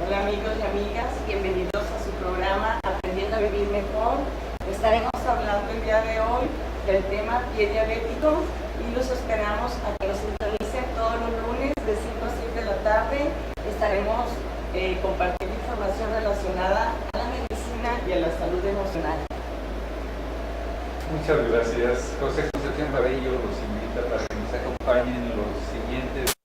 Hola amigos y amigas, bienvenidos a su programa Aprendiendo a Vivir Mejor. Estaremos hablando el día de hoy del tema pie diabético y los esperamos a que nos sintonicen todos los lunes de 5 a 7 de la tarde. Estaremos compartiendo información relacionada a la medicina y a la salud emocional. Muchas gracias. José Concepción Babello los invita para que nos acompañen los siguientes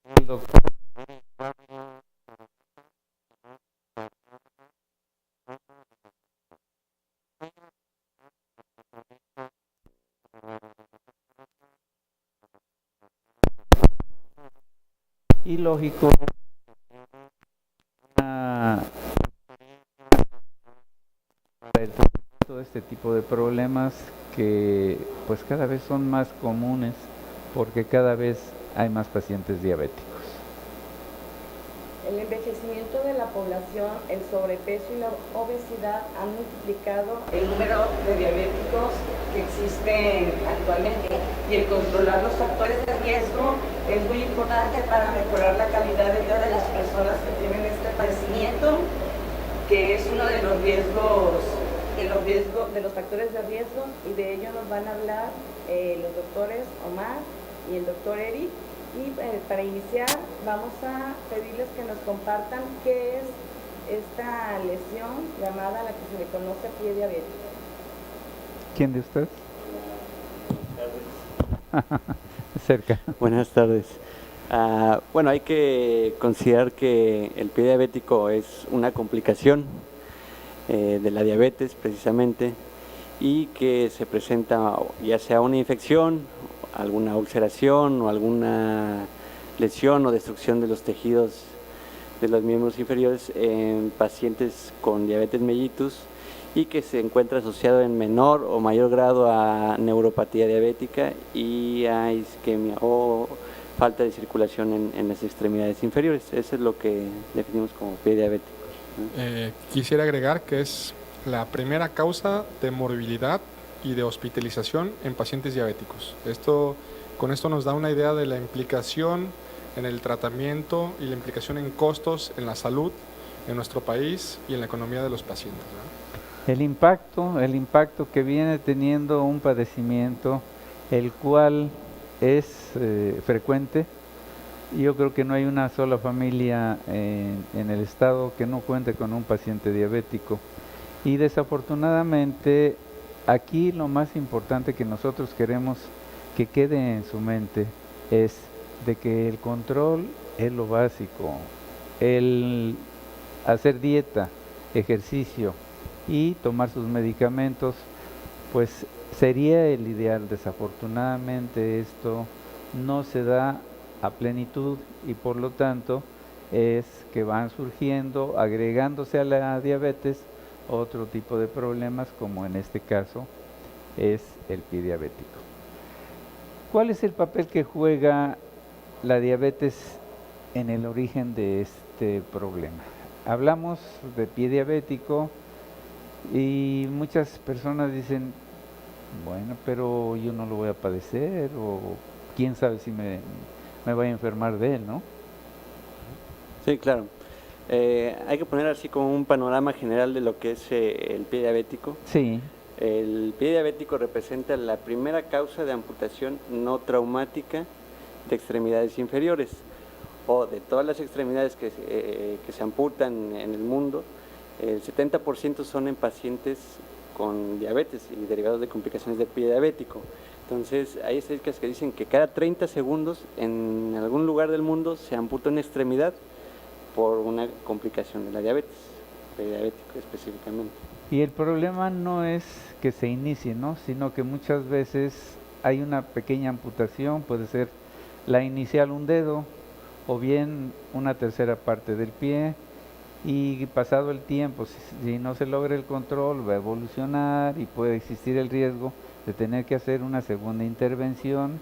el doctor y lógico todo este tipo de problemas que pues cada vez son más comunes porque cada vez hay más pacientes diabéticos. El envejecimiento de la población, el sobrepeso y la obesidad han multiplicado el número de diabéticos que existen actualmente y el controlar los factores de riesgo es muy importante para mejorar la calidad de vida de las personas que tienen este padecimiento, que es uno de los riesgos, de los factores de riesgo, y de ello nos van a hablar los doctores Omar y el doctor Eric. Y para iniciar vamos a pedirles que nos compartan qué es esta lesión llamada, la que se le conoce pie diabético. ¿Quién de ustedes? Cerca. Buenas tardes. Bueno, hay que considerar que el pie diabético es una complicación de la diabetes precisamente, y que se presenta ya sea una infección, alguna ulceración o alguna lesión o destrucción de los tejidos de los miembros inferiores en pacientes con diabetes mellitus, y que se encuentra asociado en menor o mayor grado a neuropatía diabética y a isquemia o falta de circulación en las extremidades inferiores. Eso es lo que definimos como pie diabético. Quisiera agregar que es la primera causa de morbilidad y de hospitalización en pacientes diabéticos. Con esto nos da una idea de la implicación en el tratamiento y la implicación en costos en la salud en nuestro país y en la economía de los pacientes, ¿no? El impacto que viene teniendo un padecimiento, el cual es frecuente. Yo creo que no hay una sola familia en el estado que no cuente con un paciente diabético. Y desafortunadamente, aquí lo más importante que nosotros queremos que quede en su mente es de que el control es lo básico, el hacer dieta, ejercicio y tomar sus medicamentos, pues sería el ideal. Desafortunadamente esto no se da a plenitud y por lo tanto es que van surgiendo, agregándose a la diabetes, otro tipo de problemas, como en este caso es el pie diabético. ¿Cuál es el papel que juega la diabetes en el origen de este problema? hablamos de pie diabético y muchas personas dicen, bueno, pero yo no lo voy a padecer, o quién sabe si me voy a enfermar de él, ¿no? Sí, claro. Hay que poner así como un panorama general de lo que es el pie diabético. Sí, El pie diabético representa la primera causa de amputación no traumática de extremidades inferiores, o de todas las extremidades que se amputan en el mundo. El 70% son en pacientes con diabetes y derivados de complicaciones del pie diabético. Entonces, hay estadísticas que dicen que cada 30 segundos en algún lugar del mundo se amputa una extremidad por una complicación de la diabetes, pie diabético específicamente. y el problema no es que se inicie, ¿no? Sino que muchas veces hay una pequeña amputación, puede ser la inicial un dedo, o bien una tercera parte del pie, y pasado el tiempo, si no se logra el control, va a evolucionar y puede existir el riesgo de tener que hacer una segunda intervención,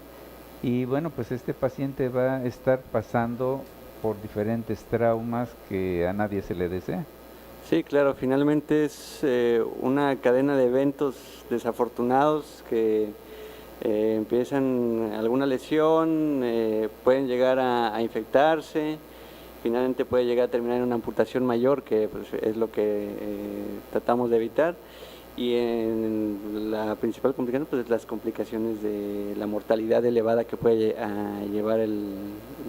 y bueno, pues este paciente va a estar pasando por diferentes traumas que a nadie se le desea. Sí, claro, finalmente es una cadena de eventos desafortunados que empiezan alguna lesión, pueden llegar a infectarse, finalmente puede llegar a terminar en una amputación mayor, que pues, es lo que tratamos de evitar, y en la principal complicación pues es las complicaciones de la mortalidad elevada que puede llevar el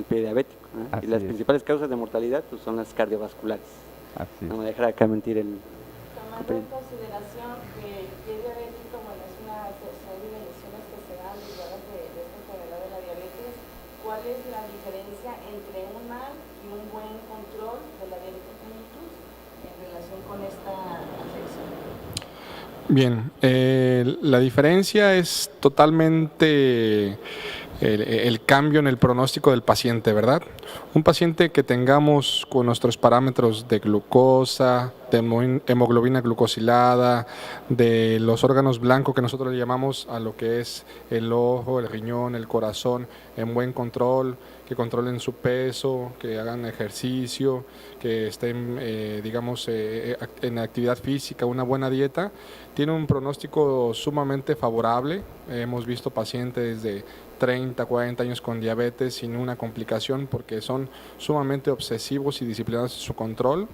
pie diabético, ¿no? Y las principales causas de mortalidad pues son las cardiovasculares. Así No es. me dejará acá mentir el... Tomando en consideración que el pie diabético, bueno, es una serie de lesiones que se dan derivadas de esta enfermedad de la diabetes, ¿cuál es la diferencia entre un mal y un buen control de la diabetes mellitus en relación con esta afección? Bien, la diferencia es totalmente el cambio en el pronóstico del paciente, ¿verdad? Un paciente que tengamos con nuestros parámetros de glucosa, de hemoglobina glucosilada, de los órganos blancos que nosotros le llamamos a lo que es el ojo, el riñón, el corazón, en buen control, que controlen su peso, que hagan ejercicio, que estén, en actividad física, una buena dieta, tiene un pronóstico sumamente favorable. Hemos visto pacientes de 30, 40 años con diabetes sin una complicación porque son sumamente obsesivos y disciplinados en su control,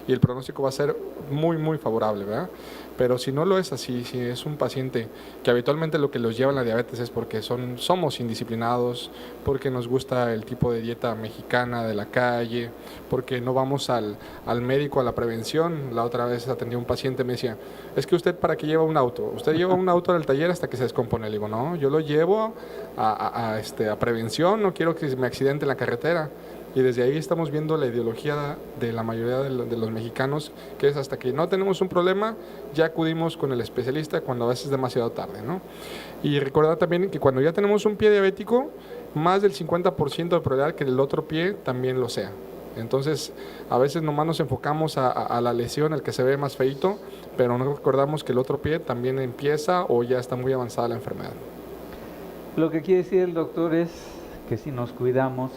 y el pronóstico va a ser muy, muy favorable, ¿verdad? Pero si no lo es así, si es un paciente que habitualmente lo que los lleva a la diabetes es porque somos indisciplinados, porque nos gusta el tipo de dieta mexicana de la calle, porque no vamos al médico a la prevención. La otra vez atendí a un paciente, me decía, es que usted ¿para qué lleva un auto? Usted lleva un auto al taller hasta que se descompone. Le digo, no, yo lo llevo a prevención, no quiero que me accidente en la carretera. Y desde ahí estamos viendo la ideología de la mayoría de los mexicanos, que es hasta que no tenemos un problema, ya acudimos con el especialista cuando a veces es demasiado tarde, ¿no? Y recordar también que cuando ya tenemos un pie diabético, más del 50% de probabilidad que el otro pie también lo sea. Entonces, a veces nomás nos enfocamos a la lesión, el que se ve más feito, pero no recordamos que el otro pie también empieza o ya está muy avanzada la enfermedad. Lo que quiere decir el doctor es que si nos cuidamos,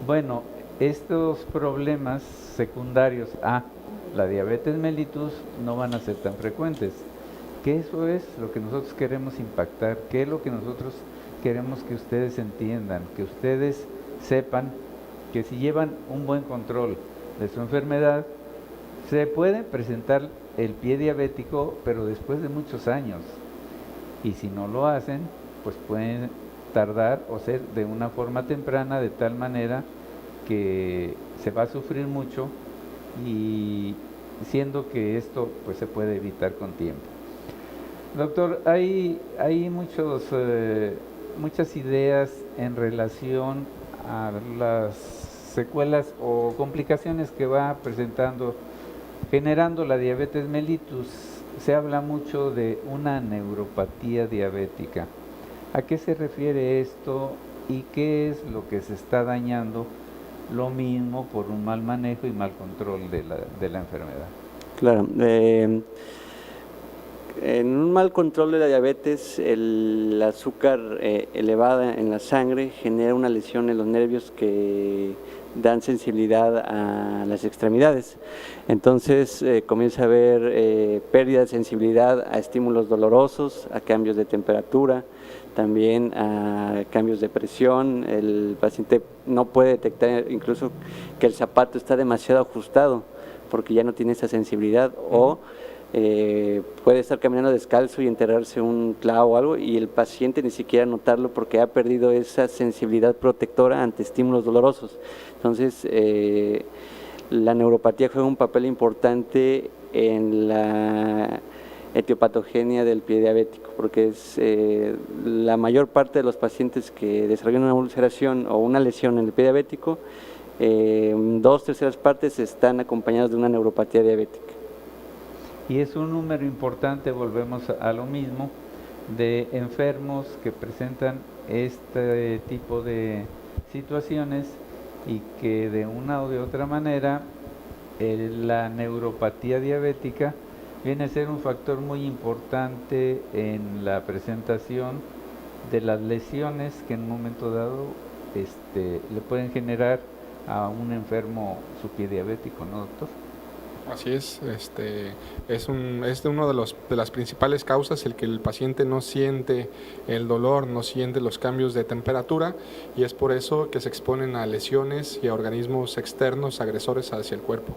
bueno, estos problemas secundarios a la diabetes mellitus no van a ser tan frecuentes, que eso es lo que nosotros queremos impactar, que es lo que nosotros queremos que ustedes entiendan, que ustedes sepan que si llevan un buen control de su enfermedad, se puede presentar el pie diabético, pero después de muchos años, y si no lo hacen, pues pueden tardar o ser de una forma temprana, de tal manera que se va a sufrir mucho, y siendo que esto pues se puede evitar con tiempo. Doctor, hay muchas ideas en relación a las secuelas o complicaciones que va generando la diabetes mellitus. Se habla mucho de una neuropatía diabética. ¿A qué se refiere esto y qué es lo que se está dañando? Lo mismo por un mal manejo y mal control de la enfermedad. Claro, en un mal control de la diabetes, el azúcar elevada en la sangre genera una lesión en los nervios que dan sensibilidad a las extremidades. Entonces comienza a haber pérdida de sensibilidad a estímulos dolorosos, a cambios de temperatura, también a cambios de presión. El paciente no puede detectar incluso que el zapato está demasiado ajustado porque ya no tiene esa sensibilidad, o puede estar caminando descalzo y enterrarse un clavo o algo y el paciente ni siquiera notarlo porque ha perdido esa sensibilidad protectora ante estímulos dolorosos. Entonces la neuropatía juega un papel importante en la etiopatogenia del pie diabético, porque es la mayor parte de los pacientes que desarrollan una ulceración o una lesión en el pie diabético, 2/3 partes están acompañados de una neuropatía diabética. Y es un número importante, volvemos a lo mismo, de enfermos que presentan este tipo de situaciones y que de una o de otra manera la neuropatía diabética viene a ser un factor muy importante en la presentación de las lesiones que en un momento dado le pueden generar a un enfermo su pie diabético, ¿no, doctor? Así es, es uno de las principales causas el que el paciente no siente el dolor, no siente los cambios de temperatura, y es por eso que se exponen a lesiones y a organismos externos agresores hacia el cuerpo.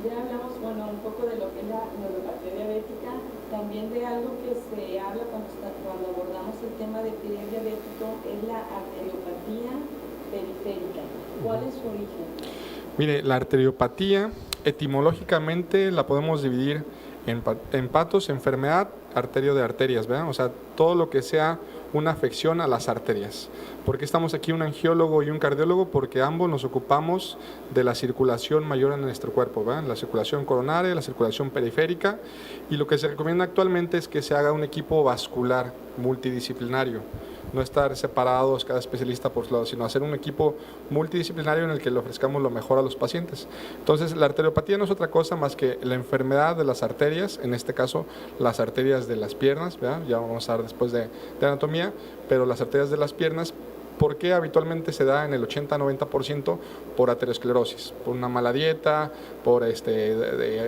Ya hablamos, un poco de lo que es la neuropatía diabética, también de algo que se habla cuando abordamos el tema de pie diabético, es la arteriopatía periférica. ¿Cuál es su origen? Mire, la arteriopatía etimológicamente la podemos dividir en patos, enfermedad, arterio de arterias, ¿verdad? O sea, todo lo que sea una afección a las arterias. ¿Por qué estamos aquí un angiólogo y un cardiólogo? Porque ambos nos ocupamos de la circulación mayor en nuestro cuerpo, ¿verdad? La circulación coronaria, la circulación periférica, y lo que se recomienda actualmente es que se haga un equipo vascular multidisciplinario. No estar separados cada especialista por su lado, sino hacer un equipo multidisciplinario en el que le ofrezcamos lo mejor a los pacientes. Entonces, la arteriopatía no es otra cosa más que la enfermedad de las arterias, en este caso las arterias de las piernas, ¿verdad? Ya vamos a hablar después de anatomía, pero las arterias de las piernas. ¿Por qué habitualmente se da en el 80-90%? Por aterosclerosis, por una mala dieta, por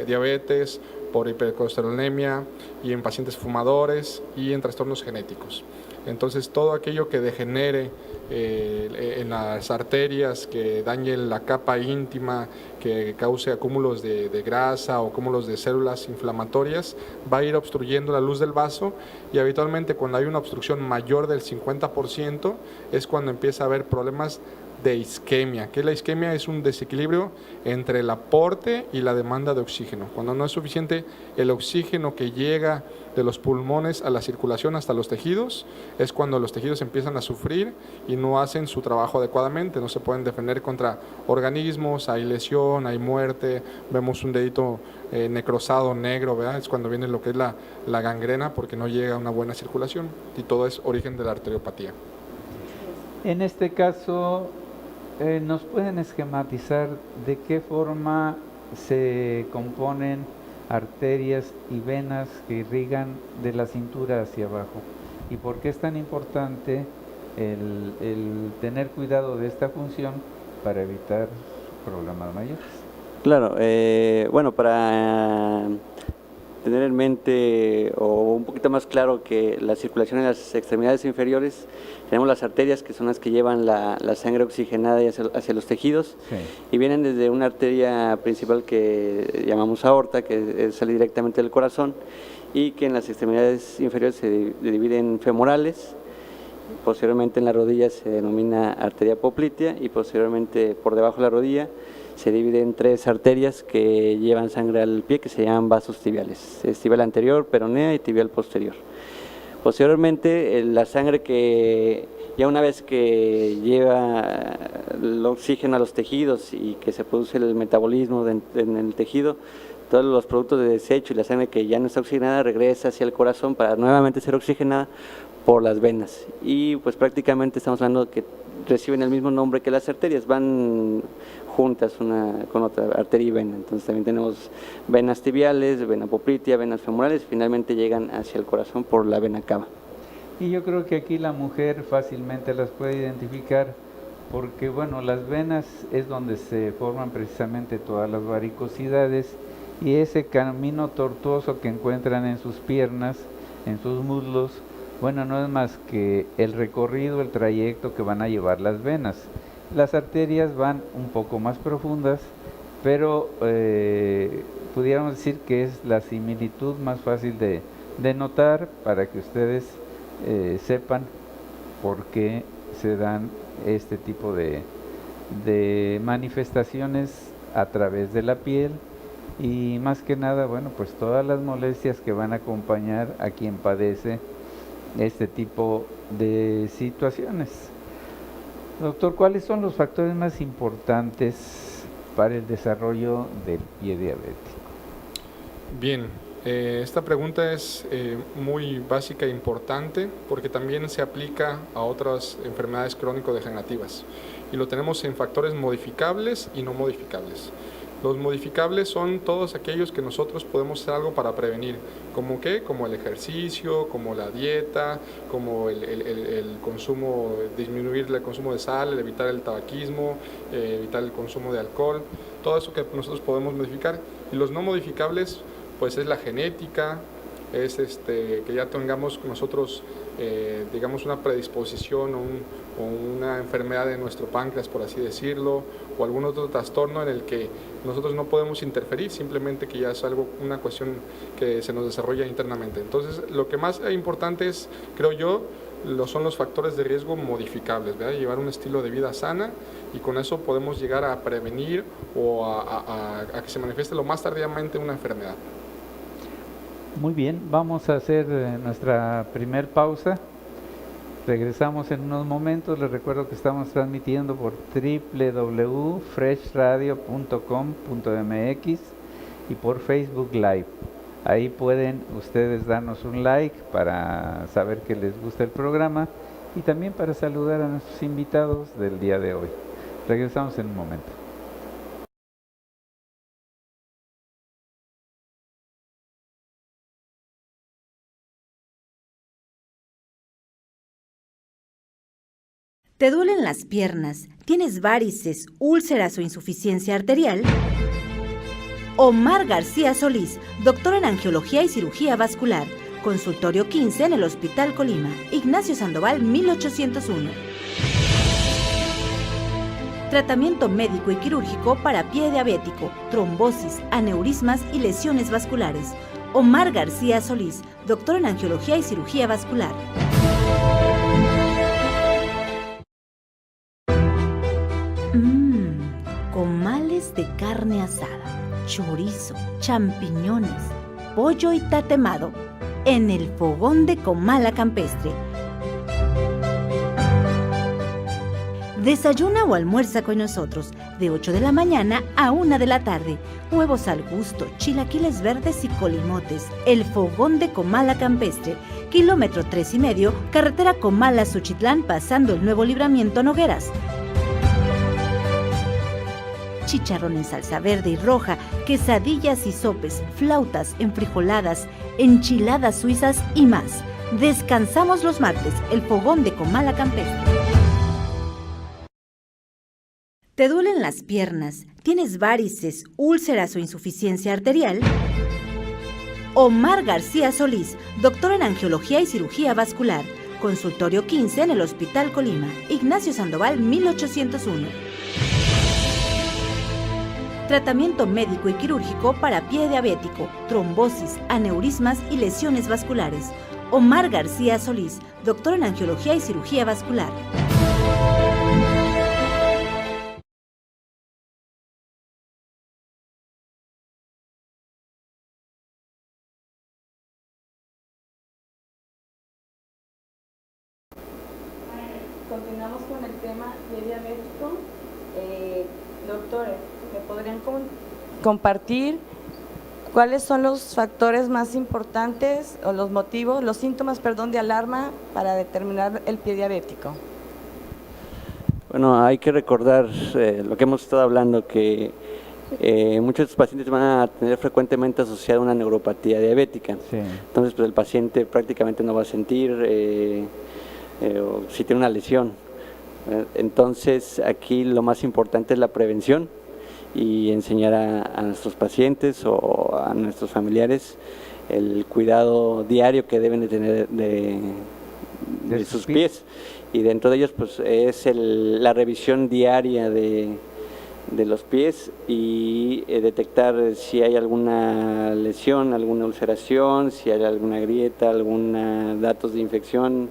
diabetes, por hipercolesterolemia, y en pacientes fumadores y en trastornos genéticos. Entonces, todo aquello que degenere en las arterias, que dañe la capa íntima, que cause acúmulos de grasa o acúmulos de células inflamatorias, va a ir obstruyendo la luz del vaso, y habitualmente cuando hay una obstrucción mayor del 50% es cuando empieza a haber problemas de isquemia. ¿Qué es la isquemia? Es un desequilibrio entre el aporte y la demanda de oxígeno. Cuando no es suficiente el oxígeno que llega de los pulmones a la circulación hasta los tejidos, es cuando los tejidos empiezan a sufrir y no hacen su trabajo adecuadamente, no se pueden defender contra organismos, hay lesión, hay muerte, vemos un dedito necrosado negro, ¿verdad? Es cuando viene lo que es la gangrena, porque no llega una buena circulación, y todo es origen de la arteriopatía. En este caso, ¿nos pueden esquematizar de qué forma se componen arterias y venas que irrigan de la cintura hacia abajo? ¿Y por qué es tan importante el tener cuidado de esta función para evitar problemas mayores? Claro, para tener en mente o un poquito más claro que la circulación en las extremidades inferiores, tenemos las arterias, que son las que llevan la sangre oxigenada hacia los tejidos, Sí. y vienen desde una arteria principal que llamamos aorta, que sale directamente del corazón, y que en las extremidades inferiores se divide en femorales. Posteriormente en la rodilla se denomina arteria poplitea, y posteriormente por debajo de la rodilla se divide en 3 arterias que llevan sangre al pie, que se llaman vasos tibiales: es tibial anterior, peronea y tibial posterior. Posteriormente, la sangre que ya una vez que lleva el oxígeno a los tejidos y que se produce el metabolismo en el tejido, todos los productos de desecho y la sangre que ya no está oxigenada regresa hacia el corazón para nuevamente ser oxigenada por las venas. Y pues prácticamente estamos hablando que reciben el mismo nombre que las arterias, van juntas una con otra, arteria y vena. Entonces también tenemos venas tibiales, vena poplitea, venas femorales, y finalmente llegan hacia el corazón por la vena cava. Y yo creo que aquí la mujer fácilmente las puede identificar porque bueno, las venas es donde se forman precisamente todas las varicosidades, y ese camino tortuoso que encuentran en sus piernas, en sus muslos, bueno, no es más que el recorrido, el trayecto que van a llevar las venas. Las arterias van un poco más profundas, pero pudiéramos decir que es la similitud más fácil de notar para que ustedes sepan por qué se dan este tipo de manifestaciones a través de la piel, y más que nada, bueno, pues todas las molestias que van a acompañar a quien padece este tipo de situaciones. Doctor, ¿cuáles son los factores más importantes para el desarrollo del pie diabético? Bien, esta pregunta es muy básica e importante porque también se aplica a otras enfermedades crónico-degenerativas, y lo tenemos en factores modificables y no modificables. Los modificables son todos aquellos que nosotros podemos hacer algo para prevenir, ¿como qué? Como el ejercicio, como la dieta, como el consumo, disminuir el consumo de sal, evitar el tabaquismo, evitar el consumo de alcohol, todo eso que nosotros podemos modificar. Y los no modificables, pues es la genética, es que ya tengamos nosotros, digamos, una predisposición o una enfermedad de nuestro páncreas, por así decirlo, o algún otro trastorno en el que nosotros no podemos interferir, simplemente que ya es una cuestión que se nos desarrolla internamente. Entonces, lo que más importante es, creo yo, son los factores de riesgo modificables, ¿verdad? Llevar un estilo de vida sana, y con eso podemos llegar a prevenir o a que se manifieste lo más tardíamente una enfermedad. Muy bien, vamos a hacer nuestra primer pausa. Regresamos en unos momentos. Les recuerdo que estamos transmitiendo por www.freshradio.com.mx y por Facebook Live. Ahí pueden ustedes darnos un like para saber que les gusta el programa, y también para saludar a nuestros invitados del día de hoy. Regresamos en un momento. ¿Te duelen las piernas? ¿Tienes varices, úlceras o insuficiencia arterial? Omar García Solís, doctor en Angiología y Cirugía Vascular, consultorio 15 en el Hospital Colima, Ignacio Sandoval 1801. Tratamiento médico y quirúrgico para pie diabético, trombosis, aneurismas y lesiones vasculares. Omar García Solís, doctor en Angiología y Cirugía Vascular. Comales de carne asada, chorizo, champiñones, pollo y tatemado en el fogón de Comala Campestre. Desayuna o almuerza con nosotros de 8 de la mañana a 1 de la tarde. Huevos al gusto, chilaquiles verdes y colimotes. El fogón de Comala Campestre, kilómetro 3,5, carretera Comala-Suchitlán, pasando el nuevo libramiento Nogueras. Chicharrón en salsa verde y roja, quesadillas y sopes, flautas, enfrijoladas, enchiladas suizas y más. Descansamos los martes, el fogón de Comala Campestre. ¿Te duelen las piernas? ¿Tienes varices, úlceras o insuficiencia arterial? Omar García Solís, doctor en Angiología y Cirugía Vascular, consultorio 15 en el Hospital Colima, Ignacio Sandoval 1801. Tratamiento médico y quirúrgico para pie diabético, trombosis, aneurismas y lesiones vasculares. Omar García Solís, doctor en Angiología y Cirugía Vascular. Continuamos con el tema pie diabético. Doctores, ¿me podrían compartir cuáles son los factores más importantes o los motivos, los síntomas, de alarma para determinar el pie diabético? Bueno, hay que recordar lo que hemos estado hablando, que muchos pacientes van a tener frecuentemente asociada una neuropatía diabética. Sí. Entonces, pues el paciente prácticamente no va a sentir si tiene una lesión. Entonces, aquí lo más importante es la prevención y enseñar a nuestros pacientes o a nuestros familiares el cuidado diario que deben de tener de sus pies. Y dentro de ellos pues es la revisión diaria de los pies y detectar si hay alguna lesión, alguna ulceración, si hay alguna grieta, alguna datos de infección,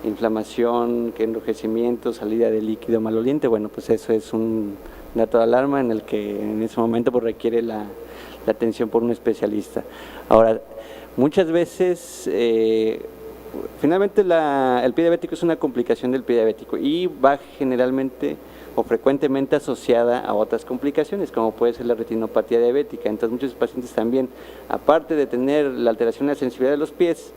inflamación, enrojecimiento, salida de líquido maloliente. Bueno, pues eso es un dato de alarma en el que en ese momento pues requiere la atención por un especialista. Ahora, muchas veces finalmente el pie diabético es una complicación del pie diabético y va generalmente o frecuentemente asociada a otras complicaciones, como puede ser la retinopatía diabética. Entonces muchos pacientes también, aparte de tener la alteración de la sensibilidad de los pies,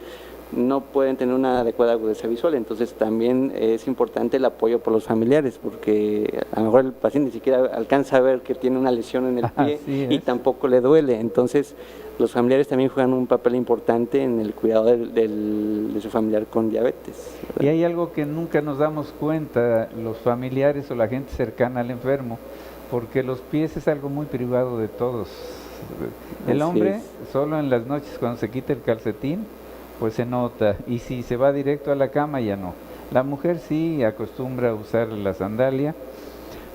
no pueden tener una adecuada agudeza visual. Entonces también es importante el apoyo por los familiares, porque a lo mejor el paciente ni siquiera alcanza a ver que tiene una lesión en el pie y tampoco le duele. Entonces los familiares también juegan un papel importante en el cuidado de su familiar con diabetes, ¿verdad? Y hay algo que nunca nos damos cuenta, los familiares o la gente cercana al enfermo, porque los pies es algo muy privado de todos. El hombre solo en las noches cuando se quita el calcetín, pues se nota, y si se va directo a la cama ya no. La mujer sí acostumbra a usar la sandalia,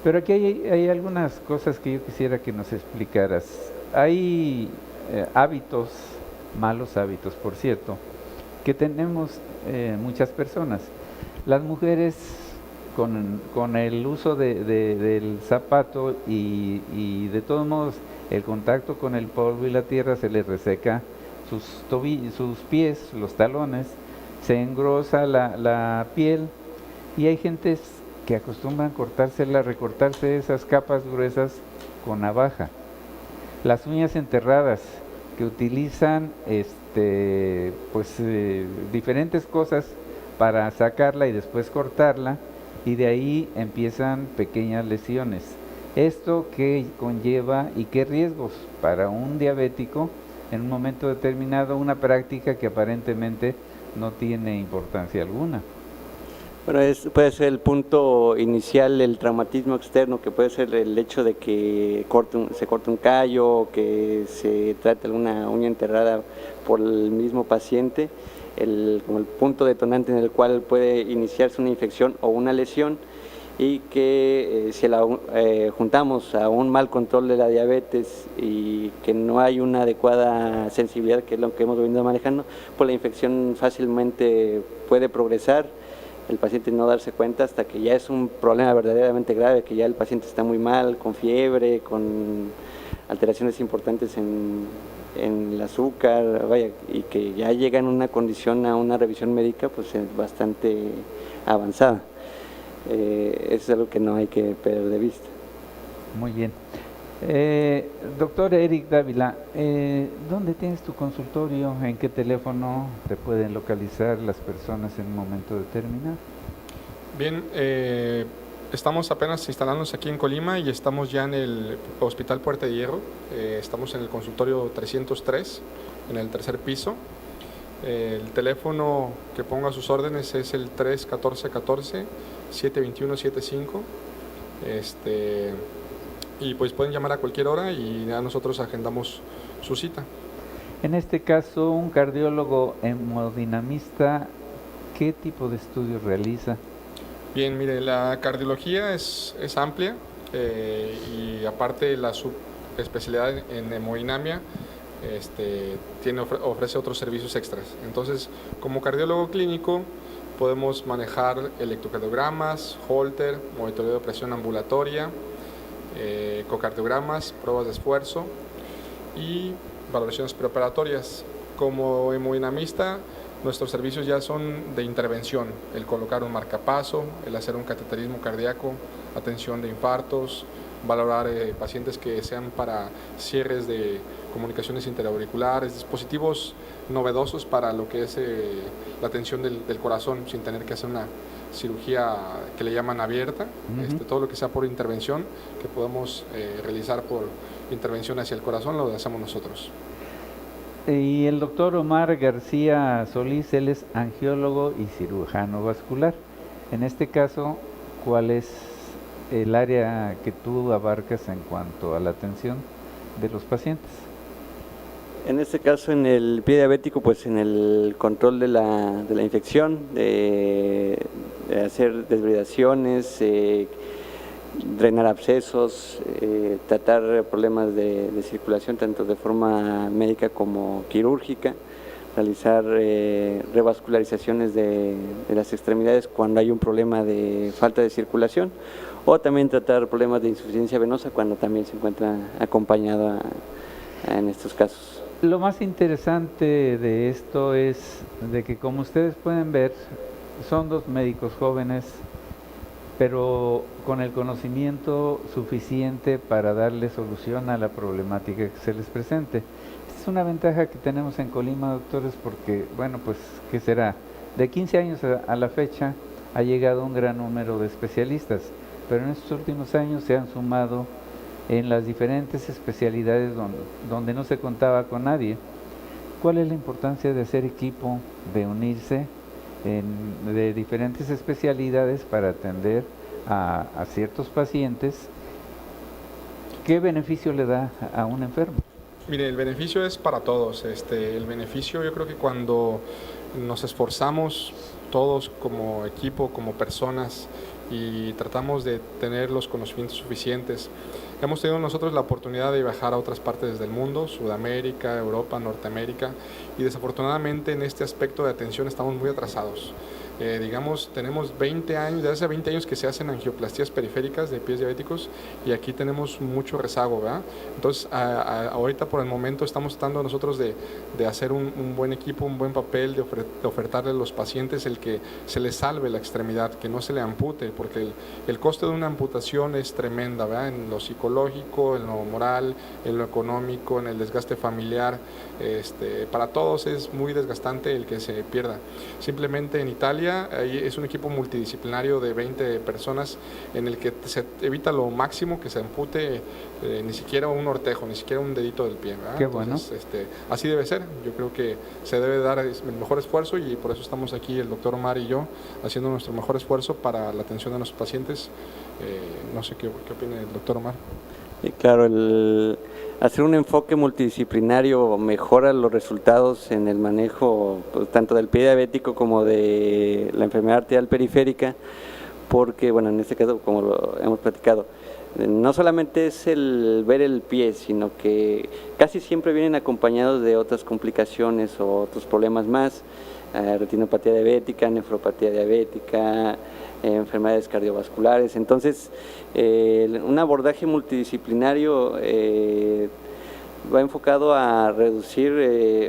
pero aquí hay algunas cosas que yo quisiera que nos explicaras. Hay hábitos, malos hábitos por cierto, que tenemos muchas personas. Las mujeres con el uso del zapato y de todos modos el contacto con el polvo y la tierra se les reseca sus pies, los talones, se engrosa la piel, y hay gentes que acostumbran recortarse esas capas gruesas con navaja. Las uñas enterradas, que utilizan diferentes cosas para sacarla y después cortarla, y de ahí empiezan pequeñas lesiones. ¿Esto qué conlleva y qué riesgos para un diabético en un momento determinado, una práctica que aparentemente no tiene importancia alguna? Bueno, puede ser el punto inicial, el traumatismo externo, que puede ser el hecho de que se corte un callo, que se trate alguna uña enterrada por el mismo paciente, como el punto detonante en el cual puede iniciarse una infección o una lesión, y que si la juntamos a un mal control de la diabetes y que no hay una adecuada sensibilidad, que es lo que hemos venido manejando, pues la infección fácilmente puede progresar, el paciente no darse cuenta hasta que ya es un problema verdaderamente grave, que ya el paciente está muy mal, con fiebre, con alteraciones importantes en el azúcar, y que ya llega en una condición a una revisión médica pues bastante avanzada. Eso es algo que no hay que perder de vista. Muy bien. Doctor Eric Dávila, ¿dónde tienes tu consultorio? ¿En qué teléfono te pueden localizar las personas en un momento determinado? Bien, estamos apenas instalándonos aquí en Colima y estamos ya en el Hospital Puerta de Hierro. Estamos en el consultorio 303, en el tercer piso. El teléfono que pongo a sus órdenes es el 314-14-721-75. Y pues pueden llamar a cualquier hora y a nosotros agendamos su cita. En este caso, un cardiólogo hemodinamista, ¿qué tipo de estudios realiza? Bien, mire, la cardiología es amplia y aparte la subespecialidad en hemodinamia ofrece otros servicios extras. Entonces, como cardiólogo clínico podemos manejar electrocardiogramas, Holter, monitoreo de presión ambulatoria, ecocardiogramas, pruebas de esfuerzo y valoraciones preoperatorias. Como hemodinamista, nuestros servicios ya son de intervención, el colocar un marcapaso, el hacer un cateterismo cardíaco, atención de infartos, valorar pacientes que sean para cierres de comunicaciones interauriculares, dispositivos novedosos para lo que es la atención del corazón sin tener que hacer una cirugía que le llaman abierta. Todo lo que sea por intervención que podemos realizar por intervención hacia el corazón lo hacemos nosotros. Y el doctor Omar García Solís, él es angiólogo y cirujano vascular. En este caso, cuál es el área que tú abarcas en cuanto a la atención de los pacientes. En este caso, en el pie diabético, pues en el control de la infección, de hacer desbridaciones, drenar abscesos, tratar problemas de circulación tanto de forma médica como quirúrgica, realizar revascularizaciones de las extremidades cuando hay un problema de falta de circulación, o también tratar problemas de insuficiencia venosa cuando también se encuentra acompañado en estos casos. Lo más interesante de esto es de que, como ustedes pueden ver, son dos médicos jóvenes, pero con el conocimiento suficiente para darle solución a la problemática que se les presente. Esta es una ventaja que tenemos en Colima, doctores, porque, bueno, pues, ¿qué será? De 15 años a la fecha ha llegado un gran número de especialistas, pero en estos últimos años se han sumado en las diferentes especialidades donde no se contaba con nadie. ¿Cuál es la importancia de hacer equipo, de unirse de diferentes especialidades para atender a ciertos pacientes? ¿Qué beneficio le da a un enfermo? Mire, el beneficio es para todos. El beneficio, yo creo que cuando nos esforzamos todos como equipo, como personas, y tratamos de tener los conocimientos suficientes. Hemos tenido nosotros la oportunidad de viajar a otras partes del mundo, Sudamérica, Europa, Norteamérica, y desafortunadamente en este aspecto de atención estamos muy atrasados. Digamos, tenemos 20 años, desde hace 20 años que se hacen angioplastías periféricas de pies diabéticos, y aquí tenemos mucho rezago, ¿verdad? Entonces, ahorita por el momento estamos tratando nosotros de hacer un buen equipo, un buen papel, de ofertarle a los pacientes el que se les salve la extremidad, que no se le ampute, porque el coste de una amputación es tremenda, ¿verdad? En lo psicológico, en lo moral, en lo económico, en el desgaste familiar, para todos es muy desgastante el que se pierda. Simplemente en Italia ahí es un equipo multidisciplinario de 20 personas en el que se evita lo máximo que se ampute ni siquiera un ortejo, ni siquiera un dedito del pie, ¿verdad? Qué bueno. Entonces, así debe ser. Yo creo que se debe dar el mejor esfuerzo, y por eso estamos aquí el doctor Omar y yo haciendo nuestro mejor esfuerzo para la atención de nuestros pacientes. No sé qué opina el doctor Omar. Claro, el hacer un enfoque multidisciplinario mejora los resultados en el manejo, pues, tanto del pie diabético como de la enfermedad arterial periférica, porque, bueno, en este caso, como lo hemos platicado, no solamente es el ver el pie, sino que casi siempre vienen acompañados de otras complicaciones o otros problemas más, retinopatía diabética, nefropatía diabética, enfermedades cardiovasculares. Entonces, un abordaje multidisciplinario va enfocado a reducir,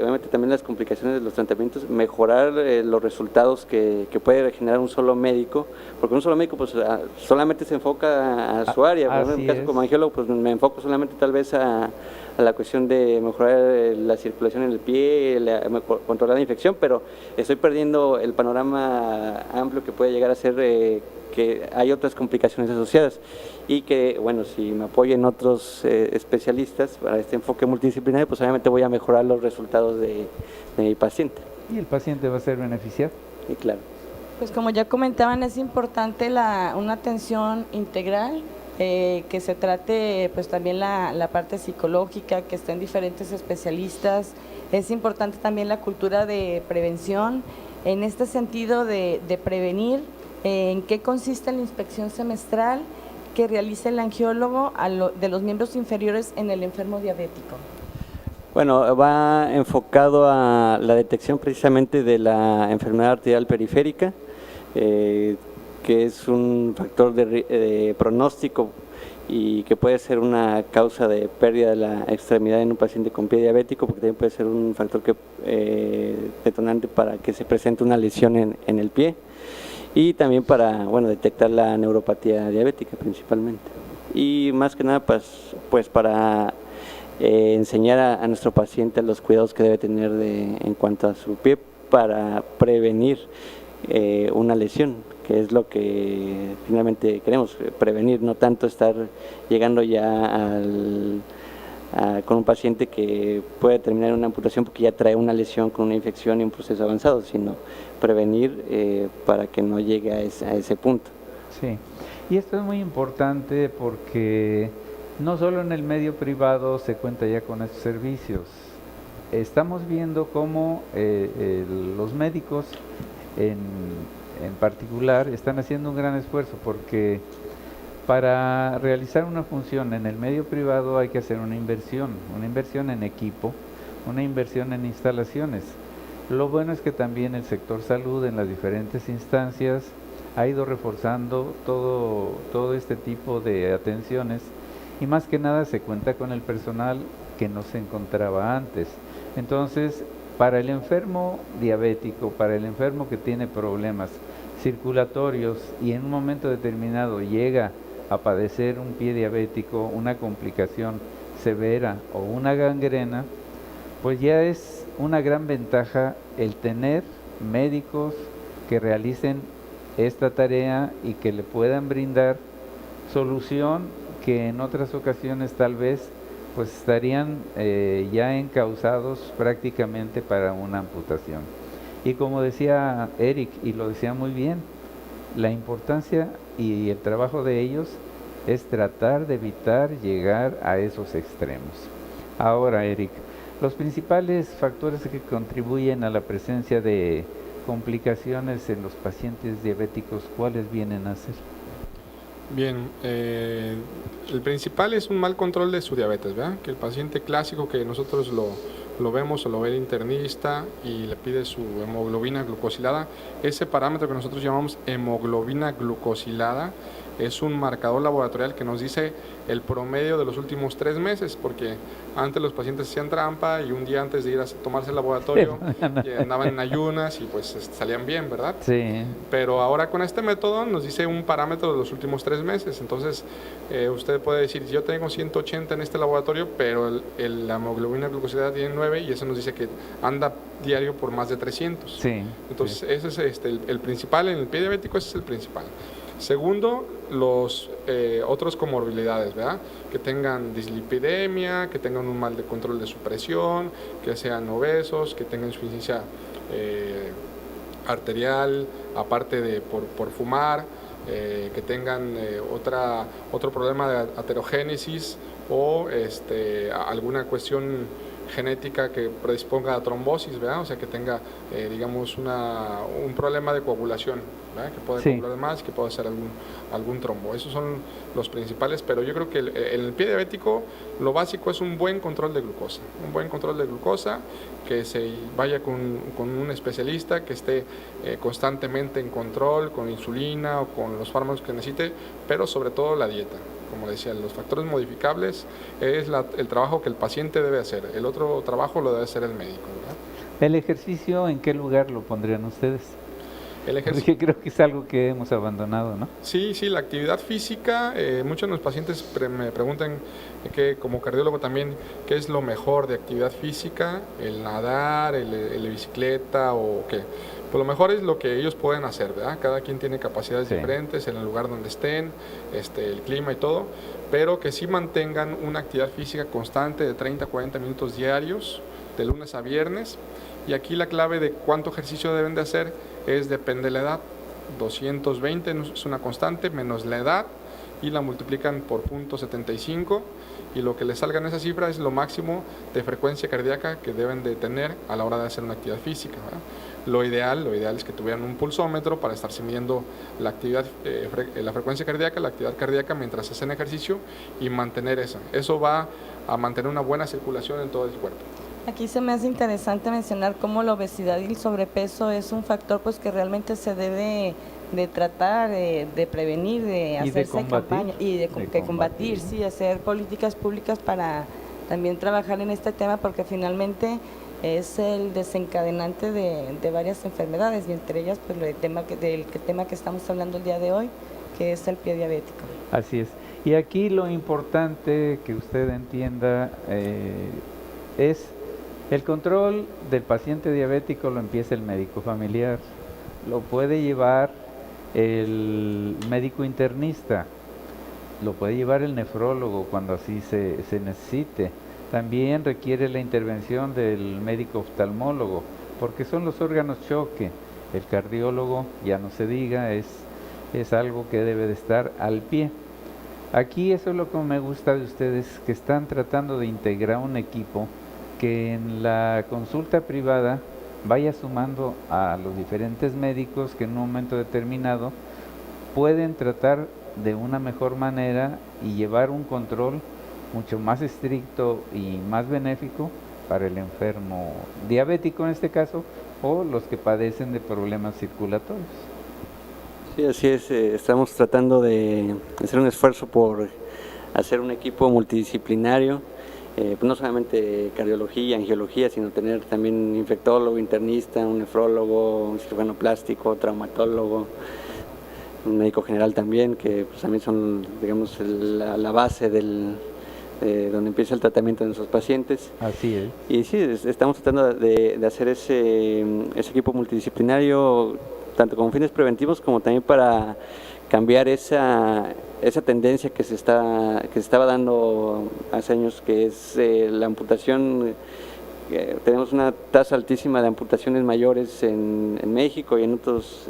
obviamente, también las complicaciones de los tratamientos, mejorar los resultados que puede generar un solo médico, porque un solo médico pues solamente se enfoca a su área. En mi caso, como angiólogo, pues me enfoco solamente tal vez a la cuestión de mejorar la circulación en el pie, controlar la infección, pero estoy perdiendo el panorama amplio que puede llegar a ser que hay otras complicaciones asociadas, y que, bueno, si me apoyan otros especialistas para este enfoque multidisciplinario, pues obviamente voy a mejorar los resultados de mi paciente. Y el paciente va a ser beneficiado. Y claro. Pues como ya comentaban, es importante una atención integral, que se trate pues también la parte psicológica, que estén diferentes especialistas. Es importante también la cultura de prevención, en este sentido de prevenir. ¿En qué consiste la inspección semestral que realiza el angiólogo de los miembros inferiores en el enfermo diabético? Bueno, va enfocado a la detección precisamente de la enfermedad arterial periférica, que es un factor de pronóstico y que puede ser una causa de pérdida de la extremidad en un paciente con pie diabético, porque también puede ser un factor detonante para que se presente una lesión en el pie, y también para, bueno, detectar la neuropatía diabética principalmente. Y más que nada, pues para enseñar a nuestro paciente los cuidados que debe tener en cuanto a su pie para prevenir una lesión, que es lo que finalmente queremos, prevenir, no tanto estar llegando ya con un paciente que puede terminar en una amputación porque ya trae una lesión con una infección y un proceso avanzado, sino prevenir para que no llegue a ese punto. Sí, y esto es muy importante porque no solo en el medio privado se cuenta ya con estos servicios. Estamos viendo cómo los médicos en particular están haciendo un gran esfuerzo porque para realizar una función en el medio privado hay que hacer una inversión en equipo, una inversión en instalaciones. Lo bueno es que también el sector salud en las diferentes instancias ha ido reforzando todo este tipo de atenciones y más que nada se cuenta con el personal que no se encontraba antes. Entonces, para el enfermo diabético, para el enfermo que tiene problemas circulatorios y en un momento determinado llega a padecer un pie diabético, una complicación severa o una gangrena, pues ya es una gran ventaja el tener médicos que realicen esta tarea y que le puedan brindar solución que en otras ocasiones tal vez pues estarían ya encausados prácticamente para una amputación. Y como decía Eric, y lo decía muy bien, la importancia y el trabajo de ellos es tratar de evitar llegar a esos extremos. Ahora, Eric, los principales factores que contribuyen a la presencia de complicaciones en los pacientes diabéticos, ¿cuáles vienen a ser? Bien, el principal es un mal control de su diabetes, ¿verdad? Que el paciente clásico que nosotros lo vemos o lo ve el internista y le pide su hemoglobina glucosilada, ese parámetro que nosotros llamamos hemoglobina glucosilada es un marcador laboratorial que nos dice el promedio de los últimos 3 meses, porque antes los pacientes hacían trampa y un día antes de ir a tomarse el laboratorio andaban en ayunas y pues salían bien, ¿verdad? Sí. Pero ahora con este método nos dice un parámetro de los últimos 3 meses, entonces usted puede decir, yo tengo 180 en este laboratorio, pero la hemoglobina glucosilada tiene 9 y eso nos dice que anda diario por más de 300. Sí. Entonces ese es el principal, en el pie diabético ese es el principal. Segundo, los otros comorbilidades, ¿verdad? Que tengan dislipidemia, que tengan un mal de control de su presión, que sean obesos, que tengan insuficiencia arterial, aparte de por fumar, que tengan otro problema de aterogénesis o alguna cuestión genética que predisponga a trombosis, ¿verdad? O sea, que tenga, digamos, un problema de coagulación, ¿verdad? Que puede coagular más, que puede hacer algún trombo. Esos son los principales, pero yo creo que en el pie diabético lo básico es un buen control de glucosa. Un buen control de glucosa, que se vaya con un especialista, que esté constantemente en control, con insulina o con los fármacos que necesite, pero sobre todo la dieta. Como decía, los factores modificables es el trabajo que el paciente debe hacer. El otro trabajo lo debe hacer el médico, ¿verdad? ¿El ejercicio en qué lugar lo pondrían ustedes? Porque creo que es algo que hemos abandonado, ¿no? Sí, la actividad física, muchos de los pacientes me preguntan, como cardiólogo también, ¿qué es lo mejor de actividad física? ¿El nadar, el bicicleta o qué? Pues lo mejor es lo que ellos pueden hacer, ¿verdad? Cada quien tiene capacidades diferentes en el lugar donde estén, el clima y todo, pero que sí mantengan una actividad física constante de 30 a 40 minutos diarios, de lunes a viernes. Y aquí la clave de cuánto ejercicio deben de hacer depende de la edad. 220 es una constante menos la edad y la multiplican por 0.75 y lo que les salga en esa cifra es lo máximo de frecuencia cardíaca que deben de tener a la hora de hacer una actividad física, ¿verdad? Lo ideal es que tuvieran un pulsómetro para estarse midiendo la actividad, la frecuencia cardíaca, la actividad cardíaca mientras hacen ejercicio y mantener eso. Eso va a mantener una buena circulación en todo el cuerpo. Aquí se me hace interesante mencionar cómo la obesidad y el sobrepeso es un factor pues que realmente se debe de tratar, de prevenir, de hacerse campaña y de combatir, sí, hacer políticas públicas para también trabajar en este tema porque finalmente es el desencadenante de varias enfermedades y entre ellas pues del tema que estamos hablando el día de hoy, que es el pie diabético. Así es. Y aquí lo importante que usted entienda es el control del paciente diabético lo empieza el médico familiar, lo puede llevar el médico internista, lo puede llevar el nefrólogo cuando así se necesite. También requiere la intervención del médico oftalmólogo, porque son los órganos choque. El cardiólogo, ya no se diga, es es algo que debe de estar al pie. Aquí eso es lo que me gusta de ustedes, que están tratando de integrar un equipo que en la consulta privada vaya sumando a los diferentes médicos que en un momento determinado pueden tratar de una mejor manera y llevar un control mucho más estricto y más benéfico para el enfermo diabético en este caso, o los que padecen de problemas circulatorios. Sí, así es. Estamos tratando de hacer un esfuerzo por hacer un equipo multidisciplinario, pues no solamente cardiología, angiología, sino tener también un infectólogo, internista, un nefrólogo, un cirujano plástico, traumatólogo, un médico general también, que pues también son, digamos, la base donde empieza el tratamiento de nuestros pacientes. Así es. Y sí, estamos tratando de hacer ese equipo multidisciplinario, tanto con fines preventivos como también para cambiar esa tendencia que se estaba dando hace años, que es la amputación. Tenemos una tasa altísima de amputaciones mayores en México y en otros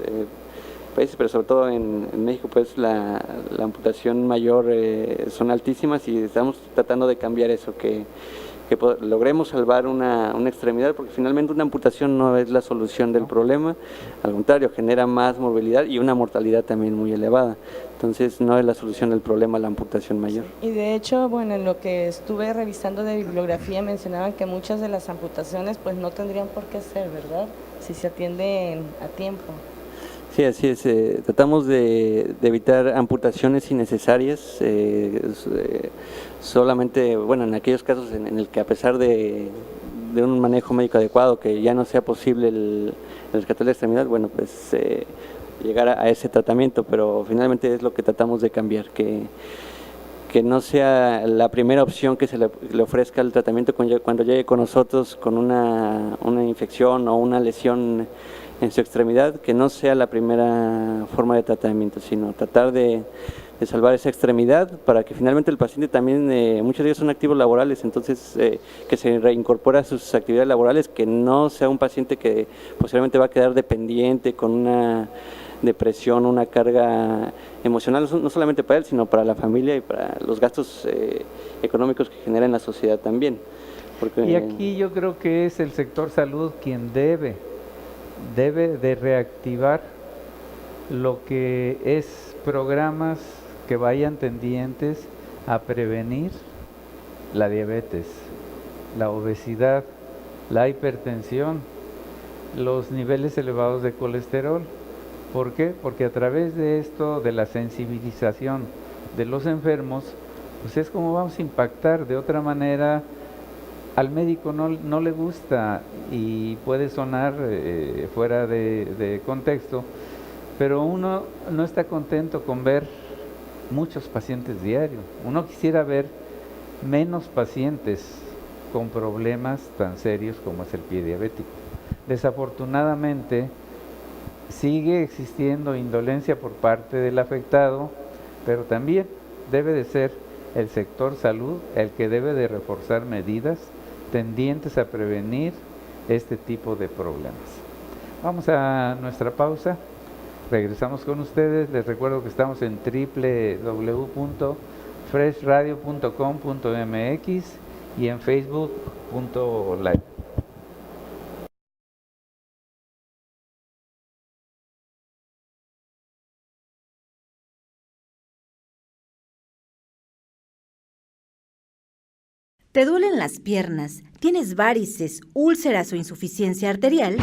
países, pero sobre todo en México, pues la amputación mayor son altísimas, y estamos tratando de cambiar eso, que logremos salvar una extremidad, porque finalmente una amputación no es la solución del problema, al contrario, genera más movilidad y una mortalidad también muy elevada. Entonces no es la solución del problema la amputación mayor. Y de hecho, bueno, en lo que estuve revisando de bibliografía mencionaban que muchas de las amputaciones pues no tendrían por qué ser, ¿verdad? Si se atienden a tiempo. Sí, así es. Tratamos de evitar amputaciones innecesarias, solamente, bueno, en aquellos casos en el que a pesar de un manejo médico adecuado, que ya no sea posible el rescate de la extremidad, bueno, pues llegar a ese tratamiento, pero finalmente es lo que tratamos de cambiar, que no sea la primera opción que se le ofrezca el tratamiento cuando llegue con nosotros con una infección o una lesión en su extremidad, que no sea la primera forma de tratamiento, sino tratar de salvar esa extremidad para que finalmente el paciente también, muchos de ellos son activos laborales, entonces que se reincorpore a sus actividades laborales, que no sea un paciente que posiblemente va a quedar dependiente con una depresión, una carga emocional, no solamente para él, sino para la familia y para los gastos económicos que genera en la sociedad también. Y aquí yo creo que es el sector salud quien debe de reactivar lo que es programas que vayan tendientes a prevenir la diabetes, la obesidad, la hipertensión, los niveles elevados de colesterol. ¿Por qué? Porque a través de esto, de la sensibilización de los enfermos, pues es como vamos a impactar. De otra manera, al médico no le gusta y puede sonar fuera de contexto, pero uno no está contento con ver muchos pacientes diarios. Uno quisiera ver menos pacientes con problemas tan serios como es el pie diabético. Desafortunadamente, sigue existiendo indolencia por parte del afectado, pero también debe de ser el sector salud el que debe de reforzar medidas tendientes a prevenir este tipo de problemas. Vamos a nuestra pausa, regresamos con ustedes. Les recuerdo que estamos en www.freshradio.com.mx y en facebook.live. ¿Te duelen las piernas? ¿Tienes varices, úlceras o insuficiencia arterial?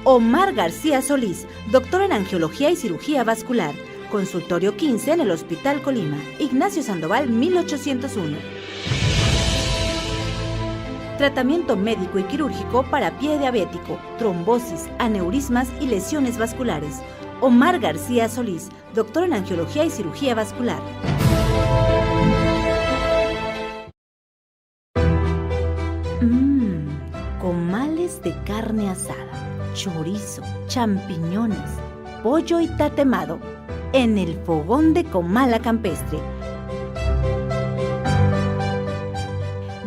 Omar García Solís, doctor en angiología y cirugía vascular, consultorio 15 en el Hospital Colima, Ignacio Sandoval 1801. Tratamiento médico y quirúrgico para pie diabético, trombosis, aneurismas y lesiones vasculares. Omar García Solís, doctor en angiología y cirugía vascular. Comales de carne asada, chorizo, champiñones, pollo y tatemado en el fogón de Comala Campestre.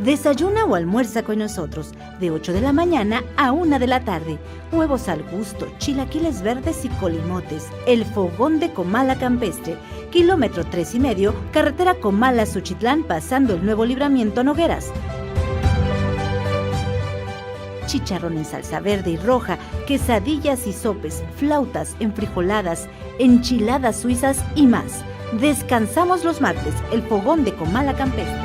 Desayuna o almuerza con nosotros de 8 de la mañana a 1 de la tarde. Huevos al gusto, chilaquiles verdes y colimotes. El Fogón de Comala Campestre, kilómetro 3,5, carretera Comala-Suchitlán, pasando el nuevo libramiento Nogueras. Chicharrón en salsa verde y roja, quesadillas y sopes, flautas, enfrijoladas, enchiladas suizas y más. Descansamos los martes, el Fogón de Comala Campestre.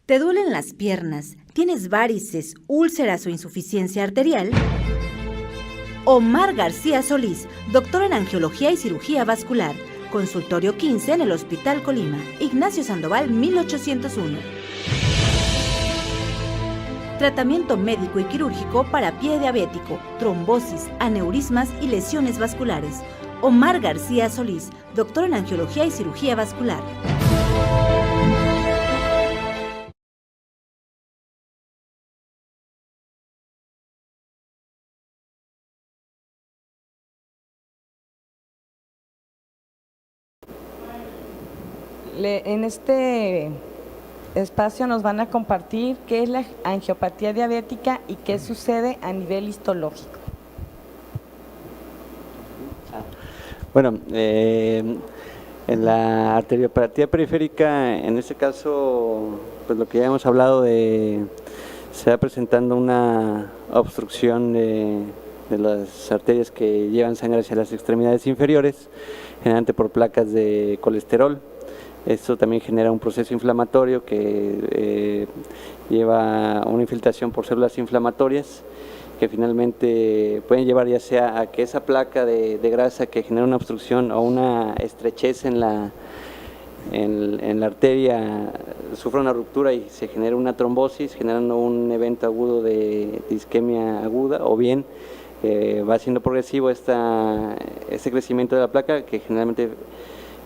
¿Te duelen las piernas? ¿Tienes varices, úlceras o insuficiencia arterial? Omar García Solís, doctor en angiología y cirugía vascular. Consultorio 15 en el Hospital Colima. Ignacio Sandoval, 1801. Tratamiento médico y quirúrgico para pie diabético, trombosis, aneurismas y lesiones vasculares. Omar García Solís, doctor en angiología y cirugía vascular. En este espacio nos van a compartir qué es la angiopatía diabética y qué sucede a nivel histológico. Bueno, en la arteriopatía periférica, en este caso, pues lo que ya hemos hablado se va presentando una obstrucción de las arterias que llevan sangre hacia las extremidades inferiores, generalmente por placas de colesterol. Esto también genera un proceso inflamatorio que lleva a una infiltración por células inflamatorias que finalmente pueden llevar ya sea a que esa placa de grasa que genera una obstrucción o una estrechez en la arteria sufra una ruptura y se genera una trombosis, generando un evento agudo de isquemia aguda, o bien va siendo progresivo ese crecimiento de la placa que generalmente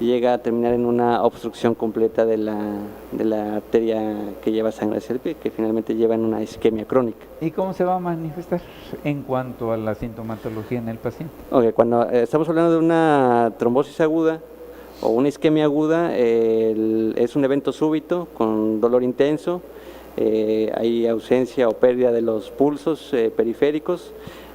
llega a terminar en una obstrucción completa de la arteria que lleva sangre hacia el pie, que finalmente lleva en una isquemia crónica. ¿Y cómo se va a manifestar en cuanto a la sintomatología en el paciente? Okay, cuando estamos hablando de una trombosis aguda o una isquemia aguda, es un evento súbito con dolor intenso, hay ausencia o pérdida de los pulsos periféricos,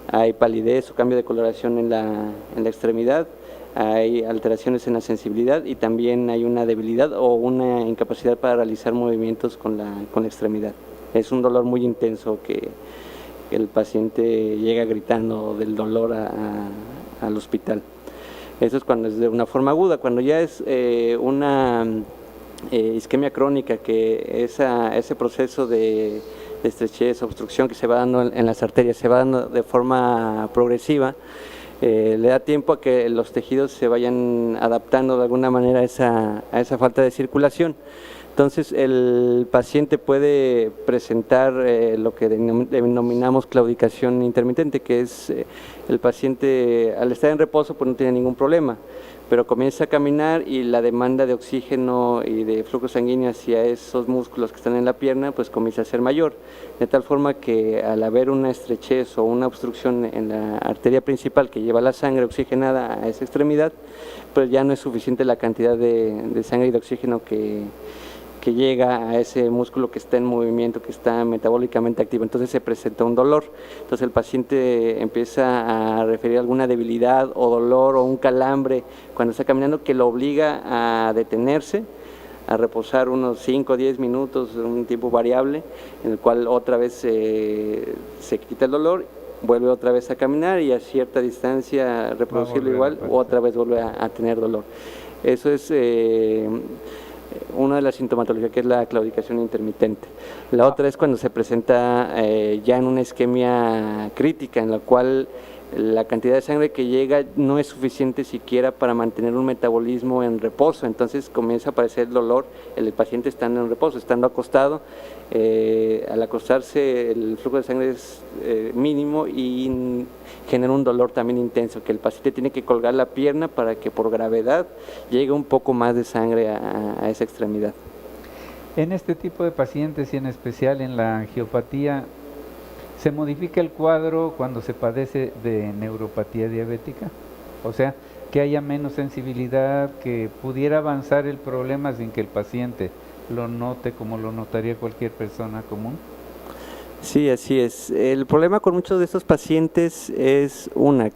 hay palidez o cambio de coloración en la extremidad, hay alteraciones en la sensibilidad y también hay una debilidad o una incapacidad para realizar movimientos con la extremidad. Es un dolor muy intenso que el paciente llega gritando del dolor al hospital. Eso es cuando es de una forma aguda. Cuando ya es una isquemia crónica, que ese proceso de estrechez, obstrucción que se va dando en las arterias, se va dando de forma progresiva, le da tiempo a que los tejidos se vayan adaptando de alguna manera a esa falta de circulación. Entonces el paciente puede presentar lo que denominamos claudicación intermitente, que es el paciente al estar en reposo pues no tiene ningún problema, pero comienza a caminar y la demanda de oxígeno y de flujo sanguíneo hacia esos músculos que están en la pierna pues comienza a ser mayor, de tal forma que al haber una estrechez o una obstrucción en la arteria principal que lleva la sangre oxigenada a esa extremidad, pues ya no es suficiente la cantidad de sangre y de oxígeno que llega a ese músculo que está en movimiento, que está metabólicamente activo. Entonces se presenta un dolor. Entonces el paciente empieza a referir alguna debilidad o dolor o un calambre cuando está caminando que lo obliga a detenerse, a reposar unos 5 o 10 minutos, un tiempo variable, en el cual otra vez se quita el dolor, vuelve otra vez a caminar y a cierta distancia reproducirlo igual, otra vez vuelve a tener dolor. Eso es una de las sintomatologías, que es la claudicación intermitente. La otra es cuando se presenta ya en una isquemia crítica, en la cual la cantidad de sangre que llega no es suficiente siquiera para mantener un metabolismo en reposo, entonces comienza a aparecer el dolor, el paciente estando en reposo, estando acostado. Al acostarse el flujo de sangre es mínimo y genera un dolor también intenso, que el paciente tiene que colgar la pierna para que por gravedad llegue un poco más de sangre a esa extremidad. En este tipo de pacientes y en especial en la angiopatía, ¿se modifica el cuadro cuando se padece de neuropatía diabética? O sea, que haya menos sensibilidad, que pudiera avanzar el problema sin que el paciente lo note como lo notaría cualquier persona común? Sí, así es. El problema con muchos de estos pacientes es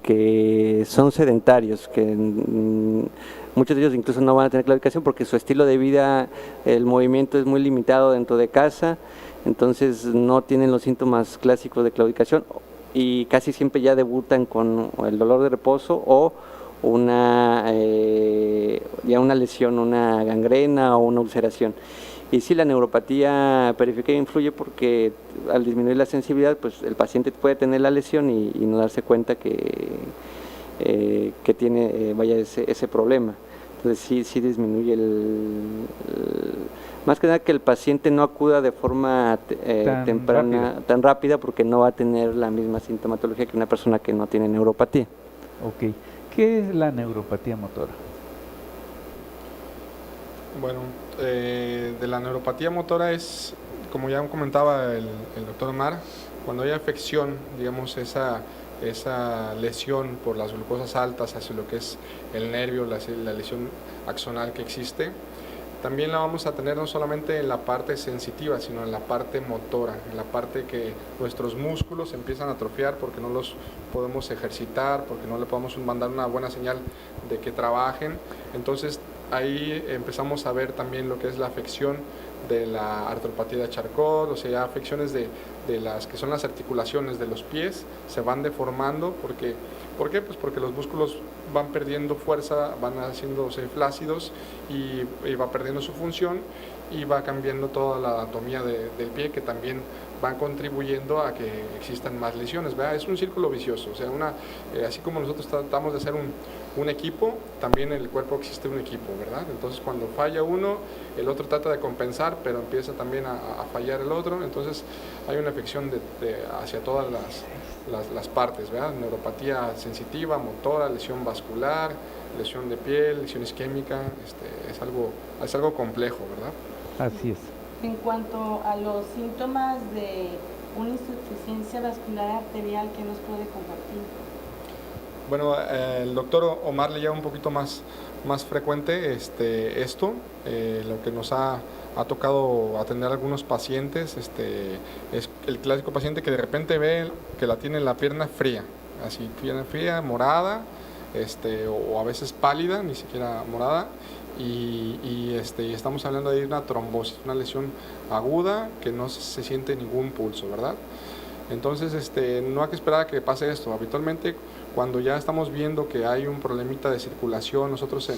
que son sedentarios, que muchos de ellos incluso no van a tener claudicación porque su estilo de vida, el movimiento es muy limitado dentro de casa, entonces no tienen los síntomas clásicos de claudicación y casi siempre ya debutan con el dolor de reposo o una lesión, una gangrena o una ulceración. Y sí, la neuropatía periférica influye porque al disminuir la sensibilidad, pues el paciente puede tener la lesión y no darse cuenta que tiene ese problema. Entonces sí disminuye más que nada que el paciente no acuda de forma tan rápida porque no va a tener la misma sintomatología que una persona que no tiene neuropatía. Ok. ¿Qué es la neuropatía motora? Bueno, de la neuropatía motora es, como ya comentaba el doctor Omar, cuando hay afección, digamos, esa lesión por las glucosas altas hacia lo que es el nervio, la lesión axonal que existe, también la vamos a tener no solamente en la parte sensitiva, sino en la parte motora, en la parte que nuestros músculos empiezan a atrofiar porque no los podemos ejercitar, porque no le podemos mandar una buena señal de que trabajen. Entonces ahí empezamos a ver también lo que es la afección de la artropatía de Charcot, o sea, ya afecciones de las que son las articulaciones de los pies se van deformando. ¿Por qué? Pues porque los músculos van perdiendo fuerza, van haciéndose flácidos y va perdiendo su función y va cambiando toda la anatomía del pie, que también van contribuyendo a que existan más lesiones, ¿verdad? Es un círculo vicioso, o sea, así como nosotros tratamos de hacer un equipo, también en el cuerpo existe un equipo, ¿verdad? Entonces cuando falla uno, el otro trata de compensar, pero empieza también a fallar el otro, entonces hay una afección hacia todas las partes, ¿verdad? Neuropatía sensitiva, motora, lesión vascular, lesión de piel, lesión isquémica, es algo complejo, ¿verdad? Así es. En cuanto a los síntomas de una insuficiencia vascular arterial, ¿qué nos puede compartir? Bueno, el doctor Omar le lleva un poquito más frecuente esto, lo que nos ha tocado atender a algunos pacientes, es el clásico paciente que de repente ve que la tiene la pierna fría, así fría, morada, o a veces pálida, ni siquiera morada, y estamos hablando de una trombosis, una lesión aguda que no se siente ningún pulso, ¿verdad? Entonces, no hay que esperar a que pase esto. Habitualmente, cuando ya estamos viendo que hay un problemita de circulación, nosotros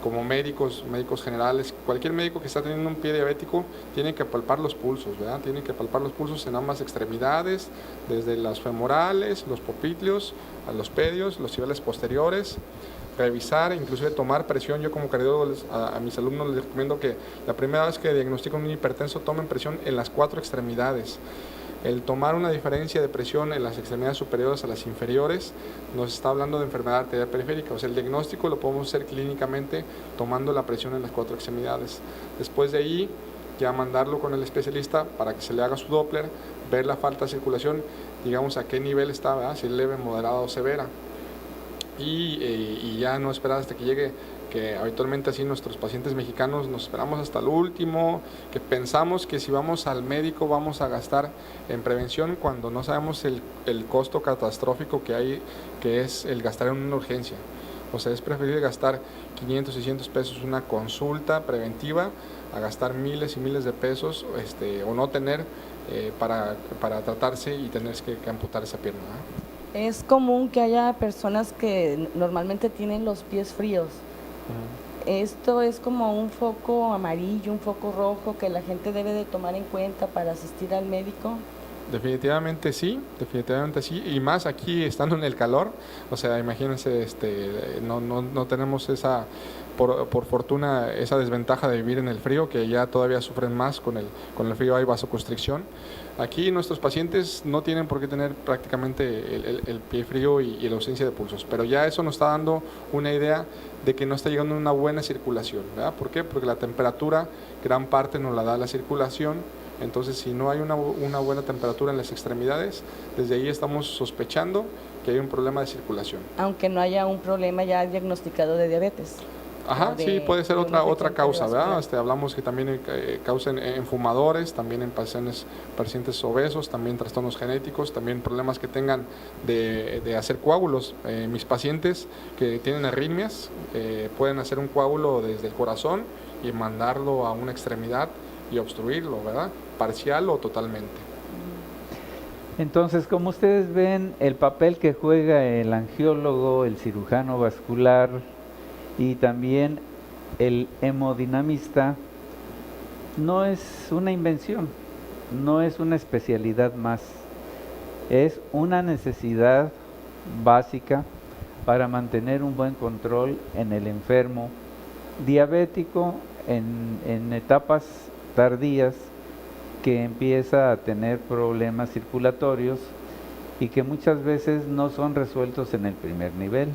como médicos generales, cualquier médico que está teniendo un pie diabético tiene que palpar los pulsos, ¿verdad? Tiene que palpar los pulsos en ambas extremidades, desde las femorales, los popliteos, a los pedios, los niveles posteriores, revisar, inclusive tomar presión. Yo como cardiólogo a mis alumnos les recomiendo que la primera vez que diagnostican un hipertenso tomen presión en las 4 extremidades. El tomar una diferencia de presión en las extremidades superiores a las inferiores nos está hablando de enfermedad arterial periférica. O sea, el diagnóstico lo podemos hacer clínicamente tomando la presión en las 4 extremidades. Después de ahí, ya mandarlo con el especialista para que se le haga su Doppler, ver la falta de circulación, digamos a qué nivel está, ¿verdad? Si es leve, moderada o severa. Y ya no esperar hasta que llegue, que habitualmente así nuestros pacientes mexicanos nos esperamos hasta el último, que pensamos que si vamos al médico vamos a gastar en prevención cuando no sabemos el costo catastrófico que hay, que es el gastar en una urgencia. O sea, es preferible gastar 500, 600 pesos una consulta preventiva a gastar miles y miles de pesos o no tener para tratarse y tener que amputar esa pierna, ¿eh? Es común que haya personas que normalmente tienen los pies fríos. Esto es como un foco amarillo, un foco rojo que la gente debe de tomar en cuenta para asistir al médico. Definitivamente sí, y más aquí estando en el calor. O sea, imagínense, no tenemos esa, por fortuna, esa desventaja de vivir en el frío, que ya todavía sufren más con el frío, hay vasoconstricción. Aquí nuestros pacientes no tienen por qué tener prácticamente el pie frío y la ausencia de pulsos, pero ya eso nos está dando una idea de que no está llegando una buena circulación, ¿verdad? ¿Por qué? Porque la temperatura, gran parte nos la da la circulación. Entonces, si no hay una buena temperatura en las extremidades, desde ahí estamos sospechando que hay un problema de circulación. Aunque no haya un problema ya diagnosticado de diabetes. Ajá, o de- sí, puede ser de una otra afección causa, ¿verdad? cardiovascular. Hablamos que también causa en fumadores, también en pacientes obesos, también trastornos genéticos, también problemas que tengan de hacer coágulos. Mis pacientes que tienen arritmias pueden hacer un coágulo desde el corazón y mandarlo a una extremidad y obstruirlo, ¿verdad? Parcial o totalmente. Entonces, como ustedes ven, el papel que juega el angiólogo, el cirujano vascular y también el hemodinamista no es una invención, no es una especialidad más, es una necesidad básica para mantener un buen control en el enfermo diabético en etapas tardías, que empieza a tener problemas circulatorios y que muchas veces no son resueltos en el primer nivel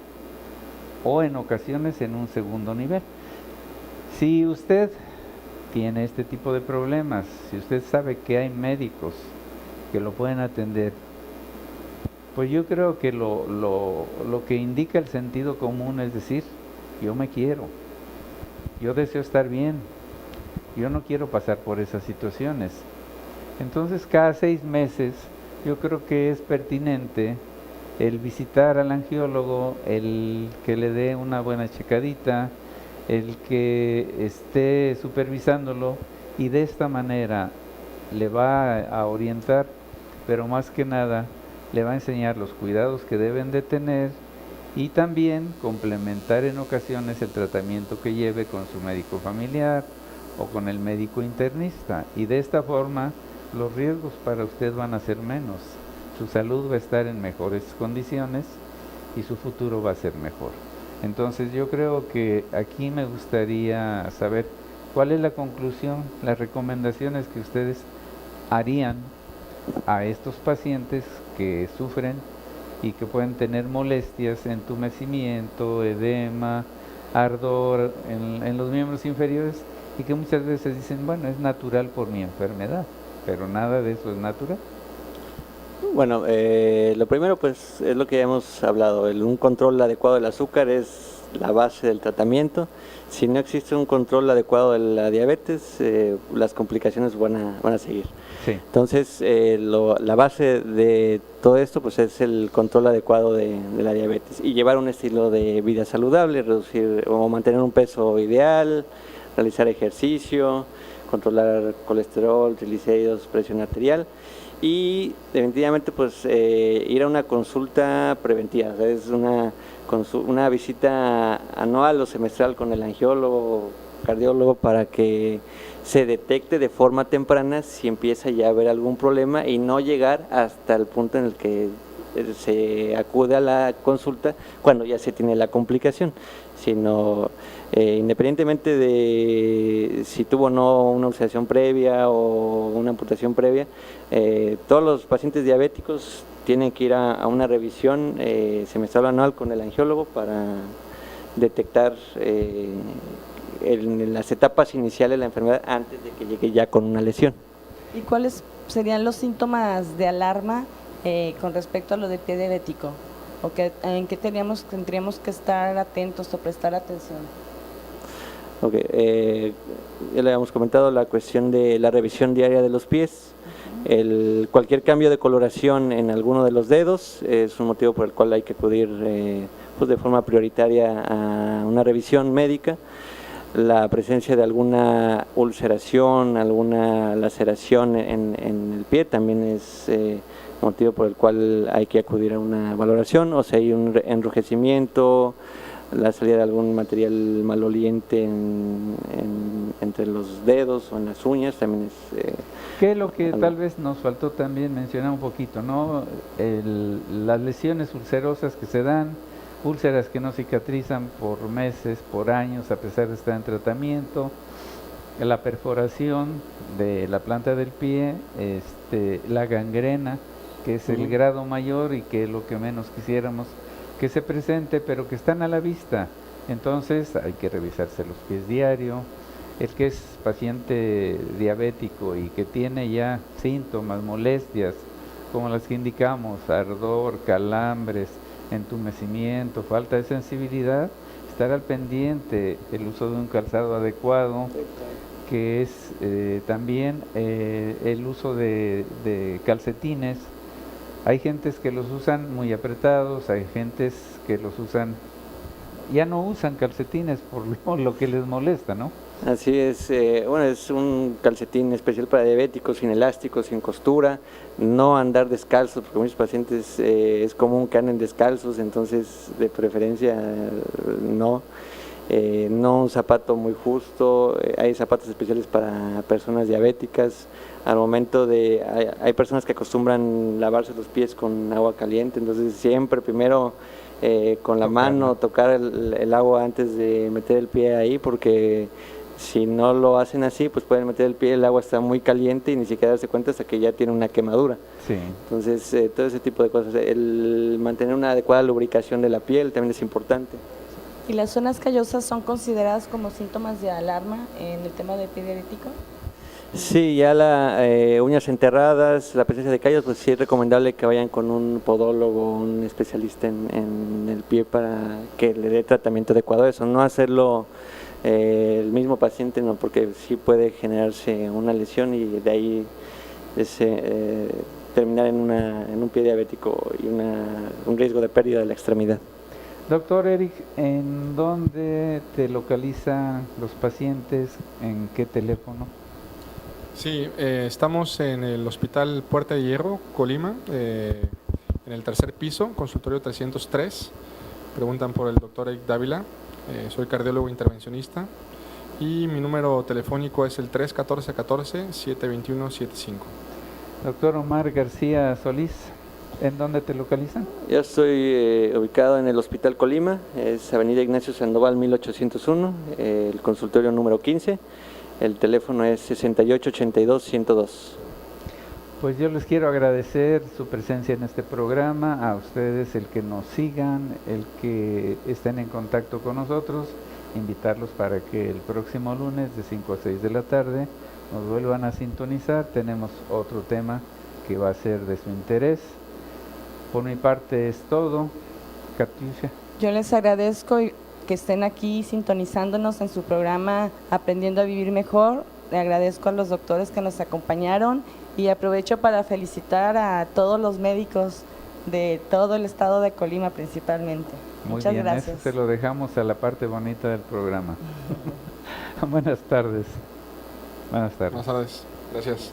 o en ocasiones en un segundo nivel. Si usted tiene este tipo de problemas, si usted sabe que hay médicos que lo pueden atender, pues yo creo que lo que indica el sentido común es decir, yo me quiero, yo deseo estar bien, yo no quiero pasar por esas situaciones. Entonces cada 6 meses yo creo que es pertinente el visitar al angiólogo, el que le dé una buena checadita, el que esté supervisándolo y de esta manera le va a orientar, pero más que nada le va a enseñar los cuidados que deben de tener y también complementar en ocasiones el tratamiento que lleve con su médico familiar o con el médico internista, y de esta forma los riesgos para usted van a ser menos, su salud va a estar en mejores condiciones y su futuro va a ser mejor. Entonces yo creo que aquí me gustaría saber cuál es la conclusión, las recomendaciones que ustedes harían a estos pacientes que sufren y que pueden tener molestias, entumecimiento, edema, ardor en los miembros inferiores, y que muchas veces dicen, bueno, es natural por mi enfermedad, pero nada de eso es natural. Bueno, lo primero pues es lo que ya hemos hablado, un control adecuado del azúcar es la base del tratamiento. Si no existe un control adecuado de la diabetes, las complicaciones van a seguir. Sí. Entonces, la base de todo esto pues es el control adecuado de la diabetes y llevar un estilo de vida saludable, reducir o mantener un peso ideal, realizar ejercicio, controlar colesterol, triglicéridos, presión arterial y definitivamente pues ir a una consulta preventiva, o sea, es una visita anual o semestral con el angiólogo, cardiólogo, para que se detecte de forma temprana si empieza ya a haber algún problema y no llegar hasta el punto en el que se acude a la consulta cuando ya se tiene la complicación, sino independientemente de si tuvo o no una ulceración previa o una amputación previa, todos los pacientes diabéticos tienen que ir a una revisión semestral o anual con el angiólogo para detectar en las etapas iniciales de la enfermedad antes de que llegue ya con una lesión. ¿Y cuáles serían los síntomas de alarma con respecto a lo de pie diabético? ¿O en qué tendríamos que estar atentos o prestar atención? Ok, ya le habíamos comentado la cuestión de la revisión diaria de los pies. Cualquier cambio de coloración en alguno de los dedos es un motivo por el cual hay que acudir pues de forma prioritaria a una revisión médica. La presencia de alguna ulceración, alguna laceración en el pie también es motivo por el cual hay que acudir a una valoración, o sea, hay un enrojecimiento, la salida de algún material maloliente entre los dedos o en las uñas también es... ¿Qué es lo que tal vez nos faltó también mencionar un poquito, ¿no? Las lesiones ulcerosas que se dan, úlceras que no cicatrizan por meses, por años, a pesar de estar en tratamiento, la perforación de la planta del pie, la gangrena, que es el grado mayor y que es lo que menos quisiéramos que se presente, pero que están a la vista. Entonces hay que revisarse los pies diario. El que es paciente diabético y que tiene ya síntomas, molestias, como las que indicamos, ardor, calambres, entumecimiento, falta de sensibilidad, estar al pendiente el uso de un calzado adecuado, que es también el uso de calcetines. Hay gentes que los usan muy apretados, hay gentes que los usan, ya no usan calcetines por lo que les molesta, ¿no? Así es, bueno, es un calcetín especial para diabéticos, sin elásticos, sin costura, no andar descalzos, porque muchos pacientes es común que anden descalzos, entonces de preferencia no. No un zapato muy justo, hay zapatos especiales para personas diabéticas. Al momento hay personas que acostumbran lavarse los pies con agua caliente, entonces siempre primero con la mano tocar el agua antes de meter el pie ahí, porque si no lo hacen así, pues pueden meter el pie, el agua está muy caliente y ni siquiera darse cuenta hasta que ya tiene una quemadura. Sí. Entonces todo ese tipo de cosas, el mantener una adecuada lubricación de la piel también es importante. ¿Y las zonas callosas son consideradas como síntomas de alarma en el tema del pie diabético? Sí, ya uñas enterradas, la presencia de callos, pues sí es recomendable que vayan con un podólogo, un especialista en el pie para que le dé tratamiento adecuado a eso, no hacerlo el mismo paciente, no, porque sí puede generarse una lesión y de ahí terminar en un pie diabético y un riesgo de pérdida de la extremidad. Doctor Eric, ¿en dónde te localizan los pacientes? ¿En qué teléfono? Sí, estamos en el Hospital Puerta de Hierro, Colima, en el tercer piso, consultorio 303. Preguntan por el doctor Eric Dávila, soy cardiólogo intervencionista y mi número telefónico es el 314-14-721-75. Doctor Omar García Solís, ¿en dónde te localizan? Yo estoy ubicado en el Hospital Colima, es Avenida Ignacio Sandoval 1801, el consultorio número 15. El teléfono es 6882-102. Pues yo les quiero agradecer su presencia en este programa, a ustedes el que nos sigan, el que estén en contacto con nosotros, invitarlos para que el próximo lunes de 5 a 6 de la tarde nos vuelvan a sintonizar. Tenemos otro tema que va a ser de su interés. Por mi parte es todo. Katusha. Yo les agradezco que estén aquí sintonizándonos en su programa Aprendiendo a Vivir Mejor. Le agradezco a los doctores que nos acompañaron y aprovecho para felicitar a todos los médicos de todo el estado de Colima principalmente. Muy Muchas bien, gracias. eso se lo dejamos a la parte bonita del programa. Buenas tardes. Buenas tardes. Buenas tardes. Gracias.